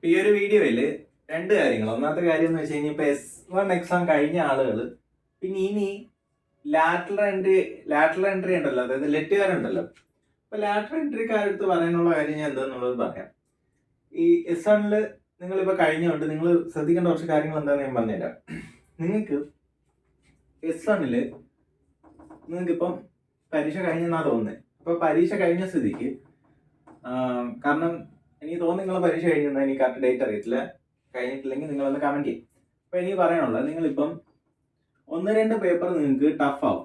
ഈ ഒരു വീഡിയോയിൽ രണ്ട് കാര്യങ്ങൾ. ഒന്നാമത്തെ കാര്യം എന്ന് വെച്ച് കഴിഞ്ഞാൽ ഇപ്പോൾ S1 എക്സാം കഴിഞ്ഞ ആളുകൾ പിന്നെ ഇനി ലാറ്ററൽ എൻട്രി ഉണ്ടല്ലോ, അതായത് ലെറ്റുകാരുണ്ടല്ലോ. അപ്പോൾ ലാറ്ററൽ എൻട്രിക്കാരടുത്ത് പറയാനുള്ള കാര്യം ഞാൻ എന്താണെന്നുള്ളത് പറയാം. ഈ S1 നിങ്ങളിപ്പോൾ കഴിഞ്ഞുകൊണ്ട് നിങ്ങൾ ശ്രദ്ധിക്കേണ്ട കുറച്ച് കാര്യങ്ങൾ എന്താണെന്ന് ഞാൻ പറഞ്ഞുതരാം. നിങ്ങൾക്ക് S1 നിങ്ങൾക്കിപ്പം പരീക്ഷ കഴിഞ്ഞെന്നാ തോന്നുന്നത്. അപ്പോൾ പരീക്ഷ കഴിഞ്ഞ സ്ഥിതിക്ക് കാരണം എനിക്ക് തോന്നുന്നു നിങ്ങൾ പരീക്ഷ കഴിഞ്ഞാൽ എനിക്ക് കറക്റ്റ് ഡേറ്റ് അറിയത്തില്ല. കഴിഞ്ഞിട്ടില്ലെങ്കിൽ നിങ്ങളൊന്ന് കമൻറ്റ് ചെയ്യും. അപ്പോൾ എനിക്ക് പറയാനുള്ളത്, നിങ്ങളിപ്പം 1-2 പേപ്പർ നിങ്ങൾക്ക് ടഫ് ആവും.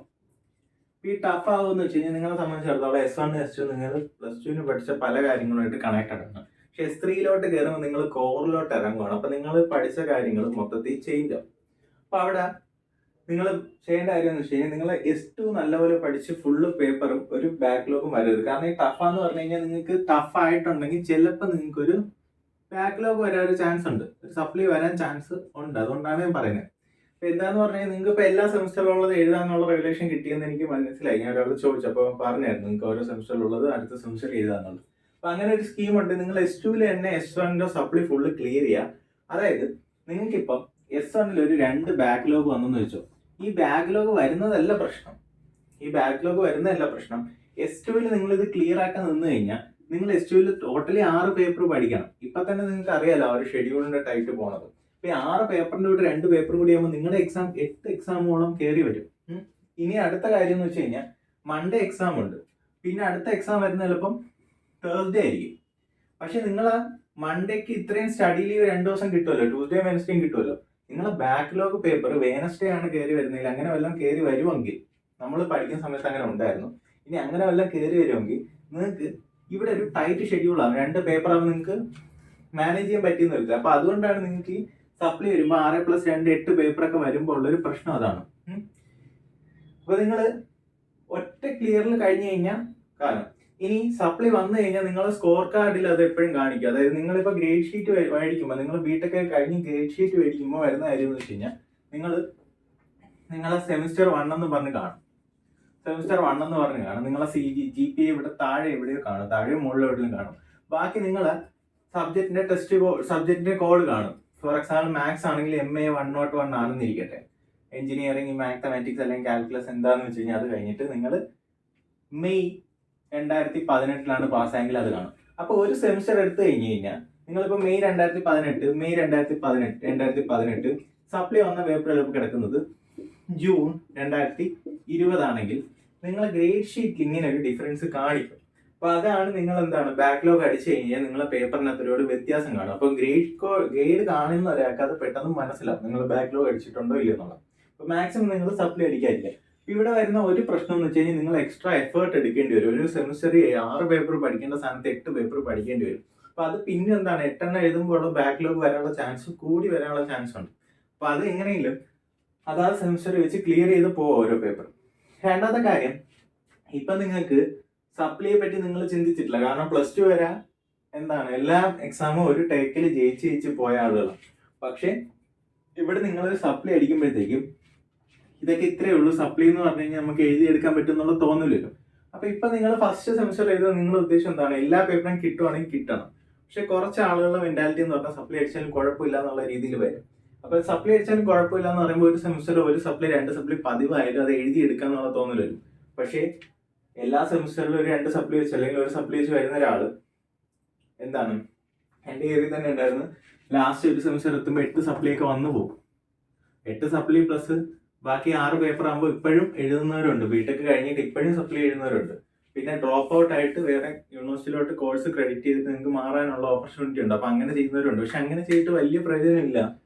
ഈ ടഫ് ആവുമെന്ന് വെച്ച് കഴിഞ്ഞാൽ നിങ്ങളെ സംബന്ധിച്ചിടത്തോളം S1 S2 നിങ്ങൾ +2 പഠിച്ച പല കാര്യങ്ങളുമായിട്ട് കണക്റ്റഡ് ആണ്. പക്ഷെ S3 കയറുമ്പോൾ നിങ്ങൾ കോറിലോട്ട് ഇറങ്ങുകയാണ്. അപ്പോൾ നിങ്ങൾ പഠിച്ച കാര്യങ്ങൾ മൊത്തത്തിൽ ചേഞ്ച് ആവും. അപ്പോൾ അവിടെ നിങ്ങൾ ചെയ്യേണ്ട കാര്യം എന്ന് വെച്ച് കഴിഞ്ഞാൽ നിങ്ങൾ S2 നല്ലപോലെ പഠിച്ച് ഫുള്ള് പേപ്പറും ഒരു ബാക്ക്ലോഗും വരരുത്. കാരണം ഈ ടഫാന്ന് പറഞ്ഞു കഴിഞ്ഞാൽ നിങ്ങൾക്ക് ടഫ് ആയിട്ടുണ്ടെങ്കിൽ ചിലപ്പോൾ നിങ്ങൾക്കൊരു ബാക്ക്ലോഗ് വരാൻ ഒരു ചാൻസ് ഉണ്ട്, ഒരു സപ്ലി വരാൻ ചാൻസ് ഉണ്ട്. അതുകൊണ്ടാണ് ഞാൻ പറയുന്നത്. അപ്പോൾ എന്താന്ന് പറഞ്ഞാൽ നിങ്ങൾക്ക് ഇപ്പോൾ എല്ലാ സെമിസ്റ്ററിലുള്ളത് എഴുതാനുള്ള റെഗുലേഷൻ കിട്ടിയെന്ന് എനിക്ക് മനസ്സിലായി. ഞാൻ ഒരാൾ ചോദിച്ചപ്പോൾ പറഞ്ഞായിരുന്നു നിങ്ങൾക്ക് ഓരോ സെമിസ്റ്ററിലുള്ളത് അടുത്ത സെമിസ്റ്റർ എഴുതാന്നുള്ളത്. അപ്പോൾ അങ്ങനെ ഒരു സ്കീമുണ്ട്. നിങ്ങൾ S2 തന്നെ S1 സപ്ലി ഫുള്ള് ക്ലിയർ ചെയ്യുക. അതായത് നിങ്ങൾക്കിപ്പം S1 ഒരു 2 ബാക്ക്ലോഗ് വന്നെന്ന് വെച്ചോ. ഈ ബാക്ക്ലോഗ് വരുന്നതല്ല പ്രശ്നം. S2 നിങ്ങൾ ഇത് ക്ലിയർ ആക്കാൻ നിന്ന് കഴിഞ്ഞാൽ നിങ്ങൾ S2 ടോട്ടലി 6 പേപ്പർ പഠിക്കണം. ഇപ്പൊ തന്നെ നിങ്ങൾക്ക് അറിയാലോ ആ ഒരു ഷെഡ്യൂളിന്റെ ടൈറ്റ് പോണത്. ഇപ്പൊ 6 പേപ്പറിന്റെ കൂടെ 2 പേപ്പർ കൂടി ആകുമ്പോൾ നിങ്ങളുടെ എക്സാം 8 എക്സാമോളം കയറി വരും. ഇനി അടുത്ത കാര്യം എന്ന് വെച്ച് കഴിഞ്ഞാൽ മൺഡേ എക്സാം ഉണ്ട്. പിന്നെ അടുത്ത എക്സാം വരുന്ന ചിലപ്പം തേഴ്സ്ഡേ ആയിരിക്കും. പക്ഷെ നിങ്ങൾ മൺഡേക്ക് ഇത്രയും സ്റ്റഡി ലീവ് 2 ദിവസം കിട്ടുമല്ലോ, ട്യൂസ്ഡേ വെനസ്ഡേയും കിട്ടുമല്ലോ. നിങ്ങളെ ബാക്ക്ലോഗ് പേപ്പർ വെനസ്ഡേ ആണ് കയറി വരുന്നില്ല. അങ്ങനെ വല്ലതും കയറി വരുമെങ്കിൽ, നമ്മൾ പഠിക്കുന്ന സമയത്ത് അങ്ങനെ ഉണ്ടായിരുന്നു, ഇനി അങ്ങനെ വല്ലതും കയറി വരുമെങ്കിൽ നിങ്ങൾക്ക് ഇവിടെ ഒരു ടൈറ്റ് ഷെഡ്യൂളാണ്. 2 പേപ്പർ ആകുമ്പോൾ നിങ്ങൾക്ക് മാനേജ് ചെയ്യാൻ പറ്റിയെന്ന് വരില്ല. അപ്പൊ അതുകൊണ്ടാണ് നിങ്ങൾക്ക് ഈ സപ്ലി വരുമ്പോൾ 6+2 8 പേപ്പറൊക്കെ വരുമ്പോൾ ഉള്ളൊരു പ്രശ്നം അതാണ്. അപ്പൊ നിങ്ങൾ ഒറ്റ ക്ലിയറിൽ കഴിഞ്ഞു കഴിഞ്ഞാൽ കാരണം ഇനി സപ്ലി വന്നു കഴിഞ്ഞാൽ നിങ്ങളുടെ സ്കോർ കാർഡിൽ അത് എപ്പോഴും കാണിക്കും. അതായത് നിങ്ങളിപ്പോൾ ഗ്രേഡ് ഷീറ്റ് മേടിക്കുമ്പോൾ, നിങ്ങൾ ബിടെക് കഴിഞ്ഞ് ഗ്രേഡ് ഷീറ്റ് മേടിക്കുമ്പോൾ വരുന്ന കാര്യം എന്ന് വെച്ച് കഴിഞ്ഞാൽ നിങ്ങളെ സെമിസ്റ്റർ 1 എന്ന് പറഞ്ഞ് കാണും. നിങ്ങളെ GPA ഇവിടെ താഴെ എവിടെയോ കാണും, താഴെയോ മുകളിൽ എവിടെയും കാണും. ബാക്കി നിങ്ങളെ സബ്ജക്റ്റിന്റെ കോഡ് കാണും. ഫോർ എക്സാമ്പിൾ മാത്സ് ആണെങ്കിൽ MA 101 ആണെന്നിരിക്കട്ടെ. എഞ്ചിനീയറിംഗ് മാത്തമാറ്റിക്സ് അല്ലെങ്കിൽ കാൽക്കുലസ് എന്താണെന്ന് വെച്ച് കഴിഞ്ഞാൽ അത് കഴിഞ്ഞിട്ട് നിങ്ങൾ മെയ് 2018 പാസ്സായെങ്കിൽ അത് കാണും. അപ്പോൾ ഒരു സെമിസ്റ്റർ എടുത്തു കഴിഞ്ഞ് കഴിഞ്ഞാൽ നിങ്ങളിപ്പോൾ മെയ് 2018 സപ്ലി വന്ന പേപ്പർ ചിലപ്പോൾ കിടക്കുന്നത് ജൂൺ 2020 ആണെങ്കിൽ നിങ്ങളെ ഗ്രേഡ് ഷീറ്റിൽ ഇങ്ങനെ ഒരു ഡിഫറൻസ് കാണിക്കും. അപ്പോൾ അതാണ് നിങ്ങൾ എന്താണ് ബാക്ക്ലോഗ് അടിച്ചു കഴിഞ്ഞാൽ നിങ്ങളെ പേപ്പറിനകത്ത് ഒരുപാട് വ്യത്യാസം കാണും. അപ്പോൾ ഗ്രേഡ് കാണുന്ന ഒരാൾക്ക് അത് പെട്ടെന്ന് മനസ്സിലാവും നിങ്ങൾ ബാക്ക്ലോഗ് അടിച്ചിട്ടുണ്ടോ ഇല്ലെന്നുള്ളത്. അപ്പോൾ മാക്സിമം നിങ്ങൾ സപ്ലി അടിക്കാതിരിക്കുക. ഇവിടെ വരുന്ന ഒരു പ്രശ്നം എന്ന് വെച്ച് കഴിഞ്ഞാൽ നിങ്ങൾ എക്സ്ട്രാ എഫേർട്ട് എടുക്കേണ്ടി വരും. ഒരു സെമിസ്റ്ററിൽ 6 പേപ്പർ പഠിക്കേണ്ട സ്ഥാനത്ത് 8 പേപ്പർ പഠിക്കേണ്ടി വരും. അപ്പോൾ അത് പിന്നെ എന്താണ് 8 എഴുതുമ്പോൾ ഉള്ള ബാക്ക്ലോഗ് വരാനുള്ള ചാൻസ് ഉണ്ട്. അപ്പോൾ അത് എങ്ങനെയെങ്കിലും അതാത് സെമിസ്റ്റർ വെച്ച് ക്ലിയർ ചെയ്ത് പോകും ഓരോ പേപ്പർ. രണ്ടാമത്തെ കാര്യം, ഇപ്പം നിങ്ങൾക്ക് സപ്ലിയെ പറ്റി നിങ്ങൾ ചിന്തിച്ചിട്ടില്ല. കാരണം +2 വരെ എന്താണ് എല്ലാ എക്സാമും ഒരു ടേക്കിൽ ജയിച്ച് പോയ ആളുകളാണ്. പക്ഷെ ഇവിടെ നിങ്ങളൊരു സപ്ലി അടിക്കുമ്പോഴത്തേക്കും ഇതൊക്കെ ഇത്രയേ ഉള്ളൂ, സപ്ലി എന്ന് പറഞ്ഞു കഴിഞ്ഞാൽ നമുക്ക് എഴുതിയെടുക്കാൻ പറ്റും എന്നുള്ള തോന്നില്ലല്ലോ. അപ്പൊ ഇപ്പൊ നിങ്ങൾ ഫസ്റ്റ് സെമിസ്റ്റർ എഴുതുന്നത് നിങ്ങളുടെ ഉദ്ദേശം എന്താണ്, എല്ലാ പേപ്പറും കിട്ടുവാണെങ്കിൽ കിട്ടണം. പക്ഷെ കുറച്ച് ആളുകളുടെ മെന്റാലിറ്റി എന്ന് പറഞ്ഞാൽ സപ്ലി അടിച്ചാലും കുഴപ്പമില്ല എന്നുള്ള രീതിയിൽ വരും. അപ്പൊ സപ്ലി അടിച്ചാലും കുഴപ്പമില്ല എന്ന് പറയുമ്പോൾ ഒരു സെമിസ്റ്റർ ഒരു സപ്ലി 2 സപ്ലി പതിവായാലും അത് എഴുതിയെടുക്കുക എന്നുള്ള തോന്നൽ വരും. പക്ഷേ എല്ലാ സെമിസ്റ്ററിലും ഒരു 2 സപ്ലി വെച്ച് അല്ലെങ്കിൽ ഒരു സപ്ലി വെച്ച് വരുന്ന ഒരാള് എന്താണ്, എൻ്റെ ഏരിയ തന്നെ ഉണ്ടായിരുന്നു, ലാസ്റ്റ് ഒരു സെമിസ്റ്റർ എത്തുമ്പോൾ 8 സപ്ലിയൊക്കെ വന്നു പോകും. 8 സപ്ലി പ്ലസ് ബാക്കി 6 പേപ്പർ ആകുമ്പോൾ ഇപ്പോഴും എഴുതുന്നവരുണ്ട്. ബിടെക് കഴിഞ്ഞിട്ട് ഇപ്പോഴും സപ്ലി എഴുതുന്നവരുണ്ട്. പിന്നെ ഡ്രോപ്പ് ഔട്ട് ആയിട്ട് വേറെ യൂണിവേഴ്സിറ്റിയിലോട്ട് കോഴ്സ് ക്രെഡിറ്റ് ചെയ്തിട്ട് നിങ്ങൾക്ക് മാറാനുള്ള ഓപ്പർച്യൂണിറ്റി ഉണ്ട്. അപ്പൊ അങ്ങനെ ചെയ്യുന്നവരുണ്ട്. പക്ഷെ അങ്ങനെ ചെയ്തിട്ട് വലിയ പ്രയോജനമില്ല.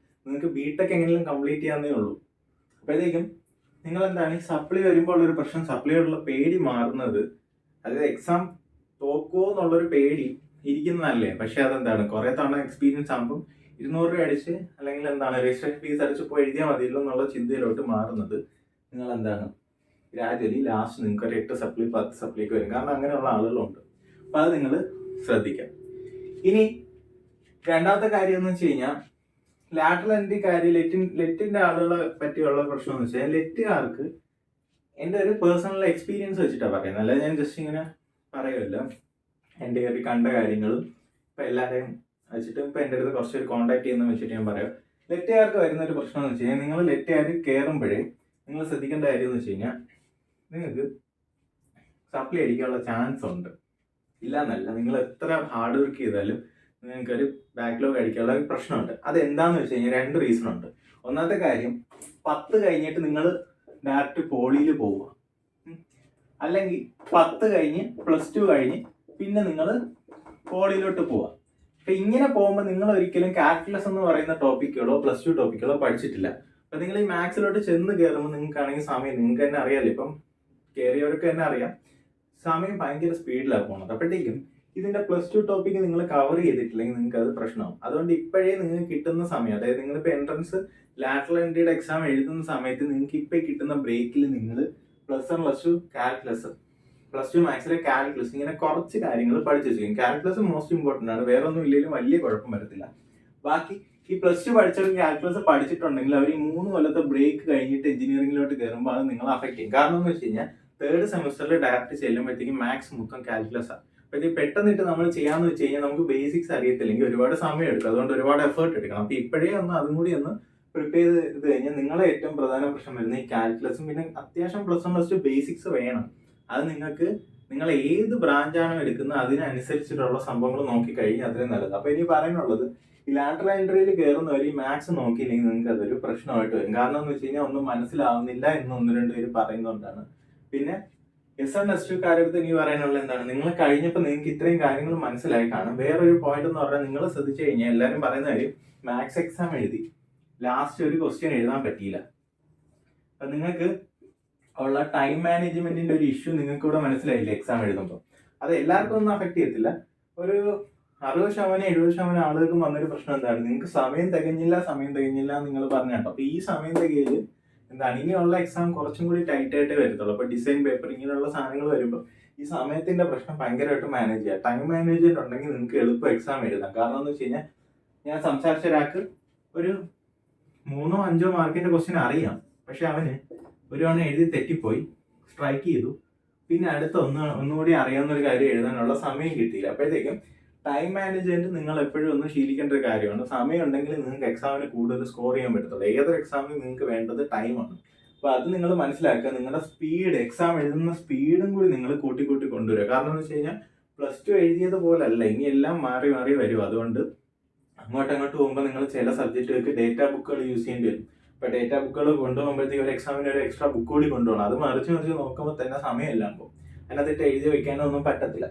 നിങ്ങൾക്ക് ബിടെക് എങ്ങനെയും കംപ്ലീറ്റ് ചെയ്യാന്നേ ഉള്ളൂ. അപ്പോഴത്തേക്കും നിങ്ങൾ എന്താണ് ഈ സപ്ലി വരുമ്പോൾ ഒരു പ്രശ്നം, സപ്ലിയോടുള്ള പേടി മാറുന്നത്, അതായത് എക്സാം തോക്കുമോ എന്നുള്ളൊരു പേടി ഇരിക്കുന്നതല്ലേ. പക്ഷെ അതെന്താണ് കുറെ തവണ എക്സ്പീരിയൻസ് ആകുമ്പോൾ 200 രൂപ അടിച്ച് അല്ലെങ്കിൽ എന്താണ് രജിസ്ട്രേഷൻ ഫീസ് അടിച്ച് പോയി എഴുതിയാൽ മതിയല്ലോ എന്നുള്ള ചിന്തയിലോട്ട് മാറുന്നത് നിങ്ങൾ എന്താണ് ഗ്രാജുവലി ലാസ്റ്റ് നിങ്ങൾക്ക് ഒരു 8 സപ്ലി 10 സപ്ലിക്ക് വരും. കാരണം അങ്ങനെയുള്ള ആളുകളുണ്ട്. അപ്പം അത് നിങ്ങൾ ശ്രദ്ധിക്കാം. ഇനി രണ്ടാമത്തെ കാര്യം എന്ന് വെച്ച് കഴിഞ്ഞാൽ ലാറ്ററൽ എൻട്രി കാര്യം, ലെറ്റിന്റെ ആളുകളെ പറ്റിയുള്ള പ്രശ്നം എന്ന് വെച്ചാൽ ലെറ്റുകാർക്ക് എൻ്റെ ഒരു പേഴ്സണൽ എക്സ്പീരിയൻസ് വെച്ചിട്ടാണ് പറയുന്നത്. അല്ലാതെ ഞാൻ ജസ്റ്റ് ഇങ്ങനെ പറയുമല്ലോ, എൻ്റെ കയറി കണ്ട കാര്യങ്ങളും ഇപ്പം എല്ലാവരെയും വെച്ചിട്ട് ഇപ്പോൾ എൻ്റെ അടുത്ത് കുറച്ചൊരു കോൺടാക്ട് ചെയ്യുന്ന വെച്ചിട്ട് ഞാൻ പറയാം. ലെറ്റയാർക്ക് വരുന്ന ഒരു പ്രശ്നം എന്ന് വെച്ച് കഴിഞ്ഞാൽ, നിങ്ങൾ ലെറ്റയാർ കയറുമ്പോഴേ നിങ്ങൾ ശ്രദ്ധിക്കേണ്ട കാര്യം എന്ന് വെച്ച് കഴിഞ്ഞാൽ, നിങ്ങൾക്ക് സപ്ലൈ അടിക്കാനുള്ള ചാൻസ് ഉണ്ട്. ഇല്ല എന്നല്ല, നിങ്ങൾ എത്ര ഹാർഡ് വർക്ക് ചെയ്താലും നിങ്ങൾക്കൊരു ബാക്ക്ലോഗ് അടിക്കാനുള്ള ഒരു പ്രശ്നമുണ്ട്. അതെന്താണെന്ന് വെച്ച് കഴിഞ്ഞാൽ 2 റീസൺ ഉണ്ട്. ഒന്നാമത്തെ കാര്യം, 10 കഴിഞ്ഞിട്ട് നിങ്ങൾ ഡയറക്റ്റ് പോളിയിൽ പോവുക, അല്ലെങ്കിൽ 10 കഴിഞ്ഞ് +2 കഴിഞ്ഞ് പിന്നെ നിങ്ങൾ പോളിയിലോട്ട് പോവുക. അപ്പം ഇങ്ങനെ പോകുമ്പോൾ നിങ്ങൾ ഒരിക്കലും കാൽക്കുലസ് എന്ന് പറയുന്ന ടോപ്പിക്കുകളോ +2 ടോപ്പിക്കുകളോ പഠിച്ചിട്ടില്ല. അപ്പം നിങ്ങൾ ഈ മാത്സിലോട്ട് ചെന്ന് കയറുമ്പോൾ നിങ്ങൾക്കാണെങ്കിൽ സമയം, നിങ്ങൾക്ക് തന്നെ അറിയാമല്ലോ, ഇപ്പം കയറിയവർക്ക് തന്നെ അറിയാം, സമയം ഭയങ്കര സ്പീഡിലാണ് പോകുന്നത്. അപ്പോഴത്തേക്കും ഇതിന്റെ +2 ടോപ്പിക്ക് നിങ്ങൾ കവർ ചെയ്തിട്ടില്ലെങ്കിൽ നിങ്ങൾക്ക് അത് പ്രശ്നമാവും. അതുകൊണ്ട് ഇപ്പോഴേ നിങ്ങൾക്ക് കിട്ടുന്ന സമയം, അതായത് നിങ്ങളിപ്പോൾ എൻട്രൻസ് ലാറ്ററൽ എൻട്രിയുടെ എക്സാം എഴുതുന്ന സമയത്ത് നിങ്ങൾക്ക് ഇപ്പോൾ കിട്ടുന്ന ബ്രേക്കിൽ നിങ്ങൾ +1 +2 കാൽക്കുലസ്, +2 മാത്സിലെ കാൽക്കുലസ്, ഇങ്ങനെ കുറച്ച് കാര്യങ്ങൾ പഠിച്ചു വെച്ചിരിക്കും. കാൽക്കുലസ് മോസ്റ്റ് ഇമ്പോർട്ടൻ്റ് ആണ്, വേറെ ഒന്നും ഇല്ലെങ്കിലും വലിയ കുഴപ്പം വരത്തില്ല. ബാക്കി ഈ +2 പഠിച്ചവരും കാൽക്കുലസ് പഠിച്ചിട്ടുണ്ടെങ്കിൽ അവർ ഈ 3 കൊല്ലത്തെ ബ്രേക്ക് കഴിഞ്ഞിട്ട് എഞ്ചിനീയറിംഗിലോട്ട് കയറുമ്പോൾ അത് നിങ്ങളെ അഫക്റ്റ് ചെയ്യും. കാരണം എന്ന് വെച്ച് കഴിഞ്ഞാൽ 3rd സെമസ്റ്ററിൽ ഡയറക്റ്റ് ചെല്ലുമ്പോഴത്തേക്കും മാത്സ് മൊത്തം കാൽക്കുലസാണ്. അപ്പോൾ പെട്ടെന്നിട്ട് നമ്മൾ ചെയ്യാന്ന് വെച്ച് കഴിഞ്ഞാൽ നമുക്ക് ബേസിക്സ് അറിയത്തില്ലെങ്കിൽ ഒരുപാട് സമയം എടുക്കും. അതുകൊണ്ട് ഒരുപാട് എഫേർട്ട് എടുക്കണം. അപ്പോൾ ഇപ്പോഴേ അതും കൂടി ഒന്ന് പ്രിപ്പയർ ചെയ്ത് കഴിഞ്ഞാൽ നിങ്ങളെ ഏറ്റവും പ്രധാന പ്രശ്നം വരുന്നത് ഈ കാൽക്കുലസും, പിന്നെ അത്യാവശ്യം +1 +2 ബേസിക്സ് വേണം. അത് നിങ്ങൾ ഏത് ബ്രാഞ്ചാണോ എടുക്കുന്നത് അതിനനുസരിച്ചിട്ടുള്ള സംഭവങ്ങൾ നോക്കിക്കഴിഞ്ഞാൽ അത്രയും നല്ലത്. അപ്പോൾ ഇനി പറയാനുള്ളത്, ഈ ലാറ്ററൽ എൻട്രിയിൽ കയറുന്നവർ ഈ മാത്സ് നോക്കിയില്ലെങ്കിൽ നിങ്ങൾക്ക് അതൊരു പ്രശ്നമായിട്ട് വരും. കാരണം എന്ന് വെച്ച് കഴിഞ്ഞാൽ ഒന്നും മനസ്സിലാവുന്നില്ല എന്ന് 1-2 പേര് പറയുന്നതുകൊണ്ടാണ്. പിന്നെ S1 S2 ഇനി പറയാനുള്ള എന്താണ്, നിങ്ങൾ കഴിഞ്ഞപ്പോൾ നിങ്ങൾക്ക് ഇത്രയും കാര്യങ്ങൾ മനസ്സിലായി കാണും. വേറൊരു പോയിന്റ് എന്ന് പറഞ്ഞാൽ, നിങ്ങൾ ശ്രദ്ധിച്ചു കഴിഞ്ഞാൽ എല്ലാവരും പറയുന്ന കാര്യം, മാത്സ് എക്സാം എഴുതി ലാസ്റ്റ് ഒരു ക്വസ്റ്റ്യൻ എഴുതാൻ പറ്റിയില്ല. അപ്പം നിങ്ങൾക്ക് ഉള്ള ടൈം മാനേജ്മെന്റിന്റെ ഒരു ഇഷ്യൂ നിങ്ങൾക്ക് ഇവിടെ മനസ്സിലായില്ല എക്സാം എഴുതുമ്പോൾ. അത് എല്ലാവർക്കും ഒന്നും അഫക്ട് ചെയ്യത്തില്ല. ഒരു 60% 70% ആളുകൾക്കും വന്നൊരു പ്രശ്നം എന്താണ്, നിങ്ങൾക്ക് സമയം തികഞ്ഞില്ല നിങ്ങൾ പറഞ്ഞു കേട്ടോ. അപ്പോൾ ഈ സമയം തികയില് എന്താണ്, ഇനിയുള്ള എക്സാം കുറച്ചും കൂടി ടൈറ്റ് ആയിട്ടേ വരത്തുള്ളൂ. അപ്പോൾ ഡിസൈൻ പേപ്പർ ഇങ്ങനെയുള്ള സാധനങ്ങൾ വരുമ്പോൾ ഈ സമയത്തിന്റെ പ്രശ്നം ഭയങ്കരമായിട്ട് മാനേജ് ചെയ്യുക. ടൈം മാനേജ്മെന്റ് ഉണ്ടെങ്കിൽ നിങ്ങൾക്ക് എളുപ്പം എക്സാം എഴുതാം. കാരണം എന്ന് വെച്ച് കഴിഞ്ഞാൽ, ഞാൻ സംസാരിച്ച ഒരാൾക്ക് ഒരു 3-5 മാർക്കിന്റെ ക്വസ്റ്റ്യൻ അറിയാം, പക്ഷെ അവന് ഒരു തവണ എഴുതി തെറ്റിപ്പോയി, സ്ട്രൈക്ക് ചെയ്തു, പിന്നെ അടുത്ത ഒന്നുകൂടി അറിയാവുന്ന ഒരു കാര്യം എഴുതാനുള്ള സമയം കിട്ടിയില്ല. അപ്പോഴത്തേക്കും ടൈം മാനേജ്മെന്റ് നിങ്ങൾ എപ്പോഴും ഒന്ന് ശീലിക്കേണ്ട ഒരു കാര്യമാണ്. സമയം ഉണ്ടെങ്കിൽ നിങ്ങൾക്ക് എക്സാമിന് കൂടുതൽ സ്കോർ ചെയ്യാൻ പറ്റത്തുള്ളൂ. ഏതൊരു എക്സാമിന് നിങ്ങൾക്ക് വേണ്ടത് ടൈമാണ്. അപ്പോൾ അത് നിങ്ങൾ മനസ്സിലാക്കുക. നിങ്ങളുടെ സ്പീഡ്, എക്സാം എഴുതുന്ന സ്പീഡും കൂടി നിങ്ങൾ കൂട്ടി കൊണ്ടുവരിക. കാരണം എന്ന് വെച്ച് കഴിഞ്ഞാൽ +2 എഴുതിയത് പോലല്ല, ഇനി എല്ലാം മാറി വരും. അതുകൊണ്ട് അങ്ങോട്ട് പോകുമ്പോൾ നിങ്ങൾ ചില സബ്ജക്റ്റുകൾക്ക് ഡേറ്റ ബുക്കുകൾ യൂസ് ചെയ്യേണ്ടി വരും. ഇപ്പോൾ ഡേറ്റ ബുക്കുകൾ കൊണ്ടുപോകുമ്പോഴത്തേക്ക് ഒരു എക്സാമിന് ഒരു എക്സ്ട്രാ ബുക്ക് കൂടി കൊണ്ടുപോകണം. അത് മറിച്ച് നോക്കുമ്പോൾ തന്നെ സമയമെല്ലാം പോകും. അതിനകത്തിട്ട് എഴുതി വെക്കാനൊന്നും പറ്റത്തില്ല.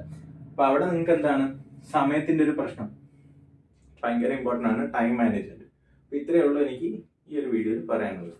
അപ്പോൾ അവിടെ നിങ്ങൾക്ക് എന്താണ്, സമയത്തിന്റെ ഒരു പ്രശ്നം ഭയങ്കര ഇമ്പോർട്ടൻ്റ് ആണ്, ടൈം മാനേജ്മെന്റ്. അപ്പോൾ ഇത്രയേ ഉള്ളൂ എനിക്ക് ഈ ഒരു വീഡിയോയിൽ പറയാനുള്ളത്.